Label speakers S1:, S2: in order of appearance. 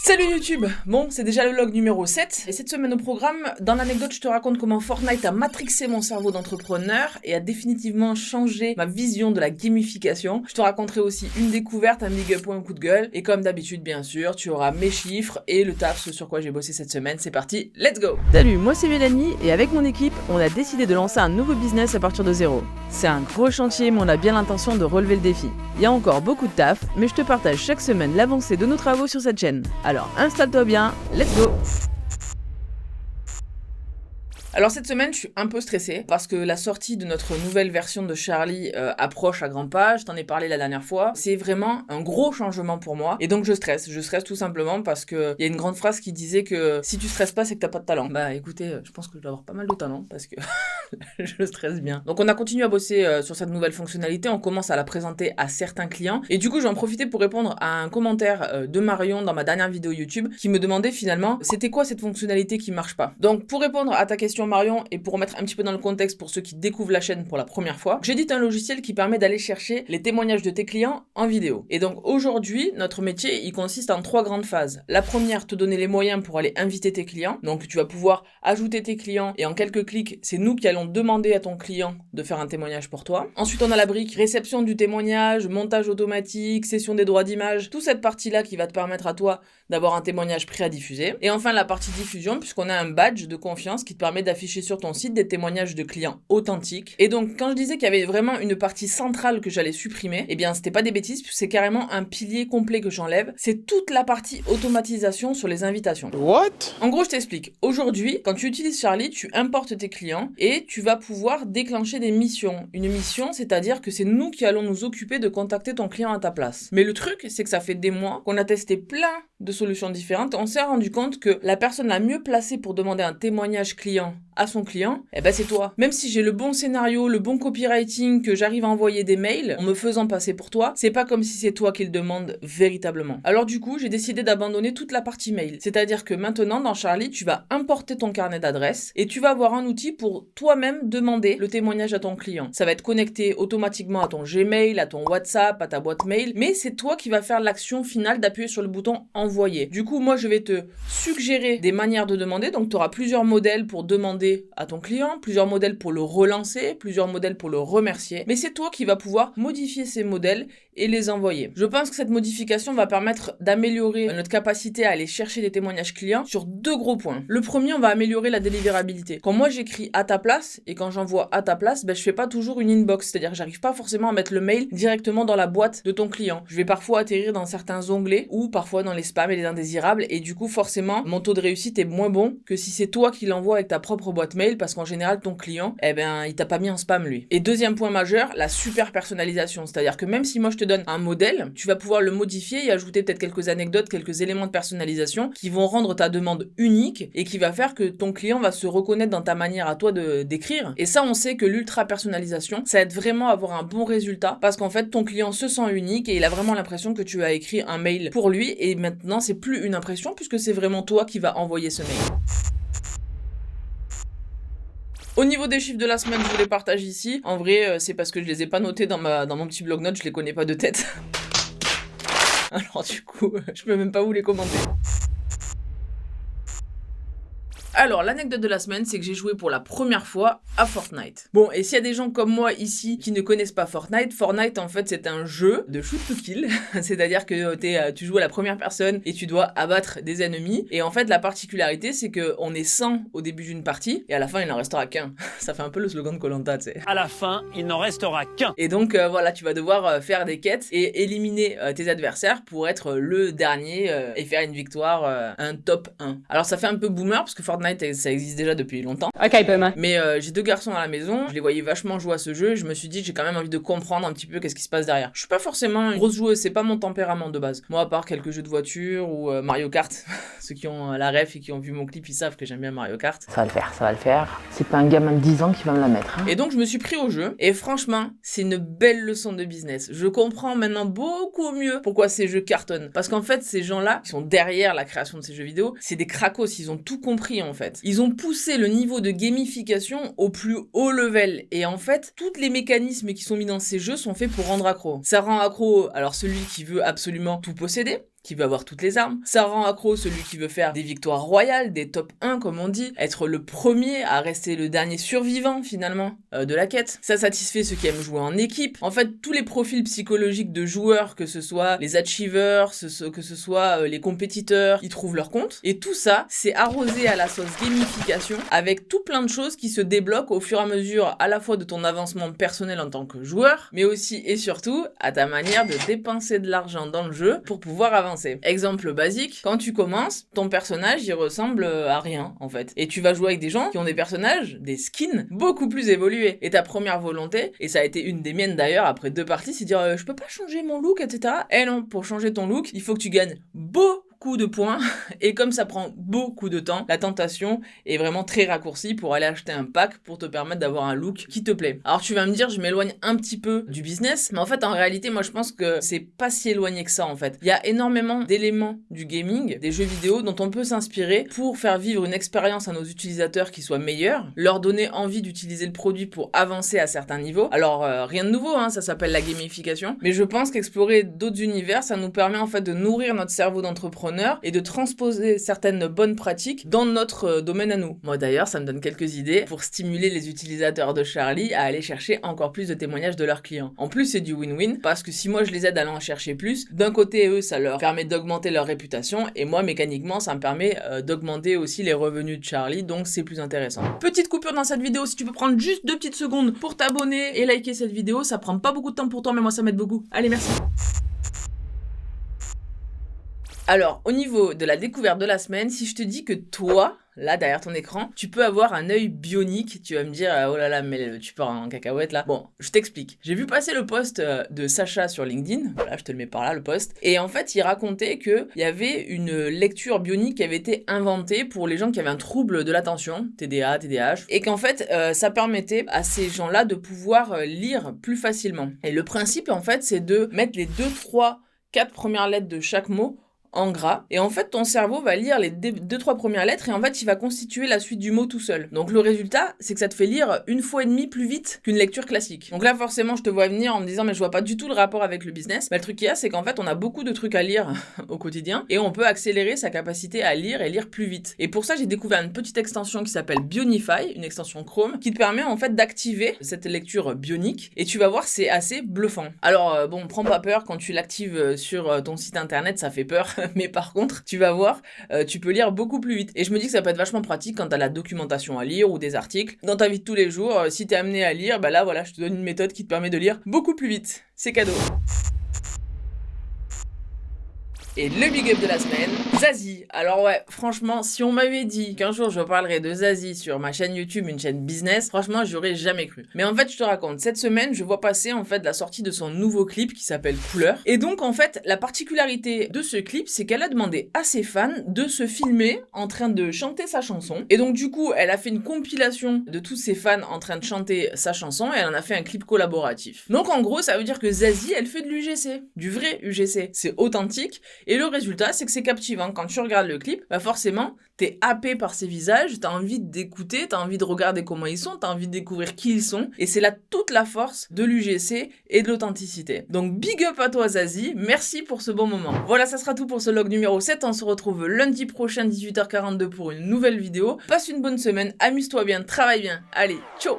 S1: Salut YouTube! Bon, c'est déjà le log numéro 7, et cette semaine au programme, dans l'anecdote, je te raconte comment Fortnite a matrixé mon cerveau d'entrepreneur et a définitivement changé ma vision de la gamification. Je te raconterai aussi une découverte, un big up ou un coup de gueule, et comme d'habitude, bien sûr, tu auras mes chiffres et le taf, ce sur quoi j'ai bossé cette semaine. C'est parti, let's go!
S2: Salut, moi c'est Mélanie, et avec mon équipe, on a décidé de lancer un nouveau business à partir de zéro. C'est un gros chantier, mais on a bien l'intention de relever le défi. Il y a encore beaucoup de taf, mais je te partage chaque semaine l'avancée de nos travaux sur cette chaîne. Alors installe-toi bien, let's go!
S1: Alors cette semaine, je suis un peu stressée parce que la sortie de notre nouvelle version de Charlie approche à grands pas, je t'en ai parlé la dernière fois. C'est vraiment un gros changement pour moi et donc je stresse tout simplement parce que il y a une grande phrase qui disait que si tu stresses pas, c'est que t'as pas de talent. Bah écoutez, je pense que je dois avoir pas mal de talent parce que je stresse bien. Donc on a continué à bosser sur cette nouvelle fonctionnalité, on commence à la présenter à certains clients et du coup je vais en profiter pour répondre à un commentaire de Marion dans ma dernière vidéo YouTube qui me demandait finalement c'était quoi cette fonctionnalité qui marche pas. Donc pour répondre à ta question Marion, et pour remettre un petit peu dans le contexte pour ceux qui découvrent la chaîne pour la première fois, j'édite un logiciel qui permet d'aller chercher les témoignages de tes clients en vidéo. Et donc aujourd'hui, notre métier, il consiste en 3 grandes phases. La première, te donner les moyens pour aller inviter tes clients. Donc tu vas pouvoir ajouter tes clients et en quelques clics, c'est nous qui allons demander à ton client de faire un témoignage pour toi. Ensuite, on a la brique réception du témoignage, montage automatique, cession des droits d'image, toute cette partie-là qui va te permettre à toi d'avoir un témoignage prêt à diffuser. Et enfin, la partie diffusion, puisqu'on a un badge de confiance qui te permet d'afficher sur ton site des témoignages de clients authentiques. Et donc, quand je disais qu'il y avait vraiment une partie centrale que j'allais supprimer, eh bien, c'était pas des bêtises, c'est carrément un pilier complet que j'enlève. C'est toute la partie automatisation sur les invitations.
S3: What?
S1: En gros, je t'explique. Aujourd'hui, quand tu utilises Charlie, tu importes tes clients et tu vas pouvoir déclencher des missions. Une mission, c'est-à-dire que c'est nous qui allons nous occuper de contacter ton client à ta place. Mais le truc, c'est que ça fait des mois qu'on a testé plein de solutions différentes. On s'est rendu compte que la personne la mieux placée pour demander un témoignage client à son client, eh ben c'est toi. Même si j'ai le bon scénario, le bon copywriting, que j'arrive à envoyer des mails en me faisant passer pour toi, c'est pas comme si c'est toi qui le demande véritablement. Alors du coup, j'ai décidé d'abandonner toute la partie mail. C'est-à-dire que maintenant, dans Charlie, tu vas importer ton carnet d'adresses et tu vas avoir un outil pour toi-même demander le témoignage à ton client. Ça va être connecté automatiquement à ton Gmail, à ton WhatsApp, à ta boîte mail, mais c'est toi qui vas faire l'action finale d'appuyer sur le bouton envoyer. Du coup, moi, je vais te suggérer des manières de demander, donc tu auras plusieurs modèles pour demander à ton client, plusieurs modèles pour le relancer, plusieurs modèles pour le remercier, mais c'est toi qui vas pouvoir modifier ces modèles et les envoyer. Je pense que cette modification va permettre d'améliorer notre capacité à aller chercher des témoignages clients sur 2 gros points. Le premier, on va améliorer la délivrabilité. Quand moi j'écris à ta place et quand j'envoie à ta place, je fais pas toujours une inbox, c'est-à-dire que j'arrive pas forcément à mettre le mail directement dans la boîte de ton client. Je vais parfois atterrir dans certains onglets ou parfois dans les spams et les indésirables et du coup forcément mon taux de réussite est moins bon que si c'est toi qui l'envoies avec ta propre boîte mail parce qu'en général ton client, il t'a pas mis en spam lui. Et deuxième point majeur, la super personnalisation, c'est-à-dire que même si moi je te donne un modèle, tu vas pouvoir le modifier et ajouter peut-être quelques anecdotes, quelques éléments de personnalisation qui vont rendre ta demande unique et qui va faire que ton client va se reconnaître dans ta manière à toi d'écrire. Et ça, on sait que l'ultra personnalisation, ça aide vraiment à avoir un bon résultat parce qu'en fait, ton client se sent unique et il a vraiment l'impression que tu as écrit un mail pour lui et maintenant, c'est plus une impression puisque c'est vraiment toi qui vas envoyer ce mail. Au niveau des chiffres de la semaine, je vous les partage ici. En vrai, c'est parce que je les ai pas notés dans mon petit bloc-notes, je les connais pas de tête. Alors du coup, je peux même pas vous les commenter. Alors, l'anecdote de la semaine, c'est que j'ai joué pour la première fois à Fortnite. Bon, et s'il y a des gens comme moi ici qui ne connaissent pas Fortnite, Fortnite, en fait, c'est un jeu de shoot to kill. C'est-à-dire que tu joues à la première personne et tu dois abattre des ennemis. Et en fait, la particularité, c'est qu'on est 100 au début d'une partie et à la fin, il n'en restera qu'un. Ça fait un peu le slogan de Koh-Lanta, tu sais.
S4: À la fin, il n'en restera qu'un.
S1: Et donc, voilà, tu vas devoir faire des quêtes et éliminer tes adversaires pour être le dernier et faire une victoire, un top 1. Alors, ça fait un peu boomer parce que Fortnite, ça existe déjà depuis longtemps.
S2: Ok, Boomer.
S1: Mais j'ai 2 garçons à la maison, je les voyais vachement jouer à ce jeu et je me suis dit j'ai quand même envie de comprendre un petit peu qu'est-ce qui se passe derrière. Je suis pas forcément une grosse joueuse, c'est pas mon tempérament de base. Moi à part quelques jeux de voiture ou Mario Kart, ceux qui ont la ref et qui ont vu mon clip ils savent que j'aime bien Mario Kart.
S2: Ça va le faire. C'est pas un gamin de 10 ans qui va me la mettre.
S1: Et donc je me suis pris au jeu et franchement c'est une belle leçon de business. Je comprends maintenant beaucoup mieux pourquoi ces jeux cartonnent. Parce qu'en fait ces gens-là qui sont derrière la création de ces jeux vidéo, c'est des cracos, ils ont tout compris en fait. Ils ont poussé le niveau de gamification au plus haut level et en fait tous les mécanismes qui sont mis dans ces jeux sont faits pour rendre accro. Ça rend accro alors celui qui veut absolument tout posséder, qui veut avoir toutes les armes. Ça rend accro celui qui veut faire des victoires royales, des top 1 comme on dit, être le premier à rester le dernier survivant finalement de la quête. Ça satisfait ceux qui aiment jouer en équipe. En fait, tous les profils psychologiques de joueurs, que ce soit les achievers, que ce soit les compétiteurs, ils trouvent leur compte. Et tout ça, c'est arrosé à la sauce gamification avec tout plein de choses qui se débloquent au fur et à mesure à la fois de ton avancement personnel en tant que joueur, mais aussi et surtout à ta manière de dépenser de l'argent dans le jeu pour pouvoir avancer. Exemple basique, quand tu commences, ton personnage il ressemble à rien en fait. Et tu vas jouer avec des gens qui ont des personnages, des skins beaucoup plus évolués. Et ta première volonté, et ça a été une des miennes d'ailleurs après 2 parties, c'est de dire je peux pas changer mon look, etc. Eh non, pour changer ton look, il faut que tu gagnes beaucoup de points et comme ça prend beaucoup de temps, la tentation est vraiment très raccourcie pour aller acheter un pack pour te permettre d'avoir un look qui te plaît. Alors tu vas me dire, je m'éloigne un petit peu du business, mais en fait en réalité moi je pense que c'est pas si éloigné que ça en fait. Il y a énormément d'éléments du gaming, des jeux vidéo dont on peut s'inspirer pour faire vivre une expérience à nos utilisateurs qui soit meilleure, leur donner envie d'utiliser le produit pour avancer à certains niveaux. Alors rien de nouveau, hein, ça s'appelle la gamification, mais je pense qu'explorer d'autres univers, ça nous permet en fait de nourrir notre cerveau d'entrepreneur et de transposer certaines bonnes pratiques dans notre domaine à nous. Moi d'ailleurs, ça me donne quelques idées pour stimuler les utilisateurs de Charlie à aller chercher encore plus de témoignages de leurs clients. En plus, c'est du win-win parce que si moi je les aide à aller en chercher plus, d'un côté eux, ça leur permet d'augmenter leur réputation et moi mécaniquement, ça me permet d'augmenter aussi les revenus de Charlie, donc c'est plus intéressant. Petite coupure dans cette vidéo, si tu peux prendre juste 2 petites secondes pour t'abonner et liker cette vidéo, ça prend pas beaucoup de temps pour toi mais moi ça m'aide beaucoup. Allez, merci. Alors, au niveau de la découverte de la semaine, si je te dis que toi, là, derrière ton écran, tu peux avoir un œil bionique, tu vas me dire, oh là là, mais tu pars en cacahuète là. Bon, je t'explique. J'ai vu passer le post de Sacha sur LinkedIn, voilà, je te le mets par là, le post, et en fait, il racontait qu'il y avait une lecture bionique qui avait été inventée pour les gens qui avaient un trouble de l'attention, TDA, TDAH, et qu'en fait, ça permettait à ces gens-là de pouvoir lire plus facilement. Et le principe, en fait, c'est de mettre les 2, 3, 4 premières lettres de chaque mot en gras, et en fait ton cerveau va lire les 2-3 premières lettres et en fait il va constituer la suite du mot tout seul. Donc le résultat, c'est que ça te fait lire 1,5 fois plus vite qu'une lecture classique. Donc là forcément je te vois venir en me disant mais je vois pas du tout le rapport avec le business. Mais le truc qu'il y a, c'est qu'en fait on a beaucoup de trucs à lire au quotidien et on peut accélérer sa capacité à lire et lire plus vite. Et pour ça j'ai découvert une petite extension qui s'appelle Bionify, une extension Chrome, qui te permet en fait d'activer cette lecture bionique et tu vas voir c'est assez bluffant. Alors bon, prends pas peur quand tu l'actives sur ton site internet, ça fait peur. Mais par contre, tu vas voir, tu peux lire beaucoup plus vite. Et je me dis que ça peut être vachement pratique quand t'as la documentation à lire ou des articles. Dans ta vie de tous les jours, si t'es amené à lire, bah là voilà, je te donne une méthode qui te permet de lire beaucoup plus vite. C'est cadeau. Et le big up de la semaine, Zazie. Alors ouais, franchement, si on m'avait dit qu'un jour je parlerais de Zazie sur ma chaîne YouTube, une chaîne business, franchement, j'aurais jamais cru. Mais en fait, je te raconte, cette semaine, je vois passer en fait la sortie de son nouveau clip qui s'appelle Couleur. Et donc en fait, la particularité de ce clip, c'est qu'elle a demandé à ses fans de se filmer en train de chanter sa chanson. Et donc du coup, elle a fait une compilation de tous ses fans en train de chanter sa chanson et elle en a fait un clip collaboratif. Donc en gros, ça veut dire que Zazie, elle fait de l'UGC, du vrai UGC. C'est authentique. Et le résultat, c'est que c'est captivant. Quand tu regardes le clip, bah forcément, t'es happé par ces visages, t'as envie d'écouter, t'as envie de regarder comment ils sont, t'as envie de découvrir qui ils sont. Et c'est là toute la force de l'UGC et de l'authenticité. Donc big up à toi Zazie, merci pour ce bon moment. Voilà, ça sera tout pour ce log numéro 7. On se retrouve lundi prochain 18h42 pour une nouvelle vidéo. Passe une bonne semaine, amuse-toi bien, travaille bien. Allez, ciao!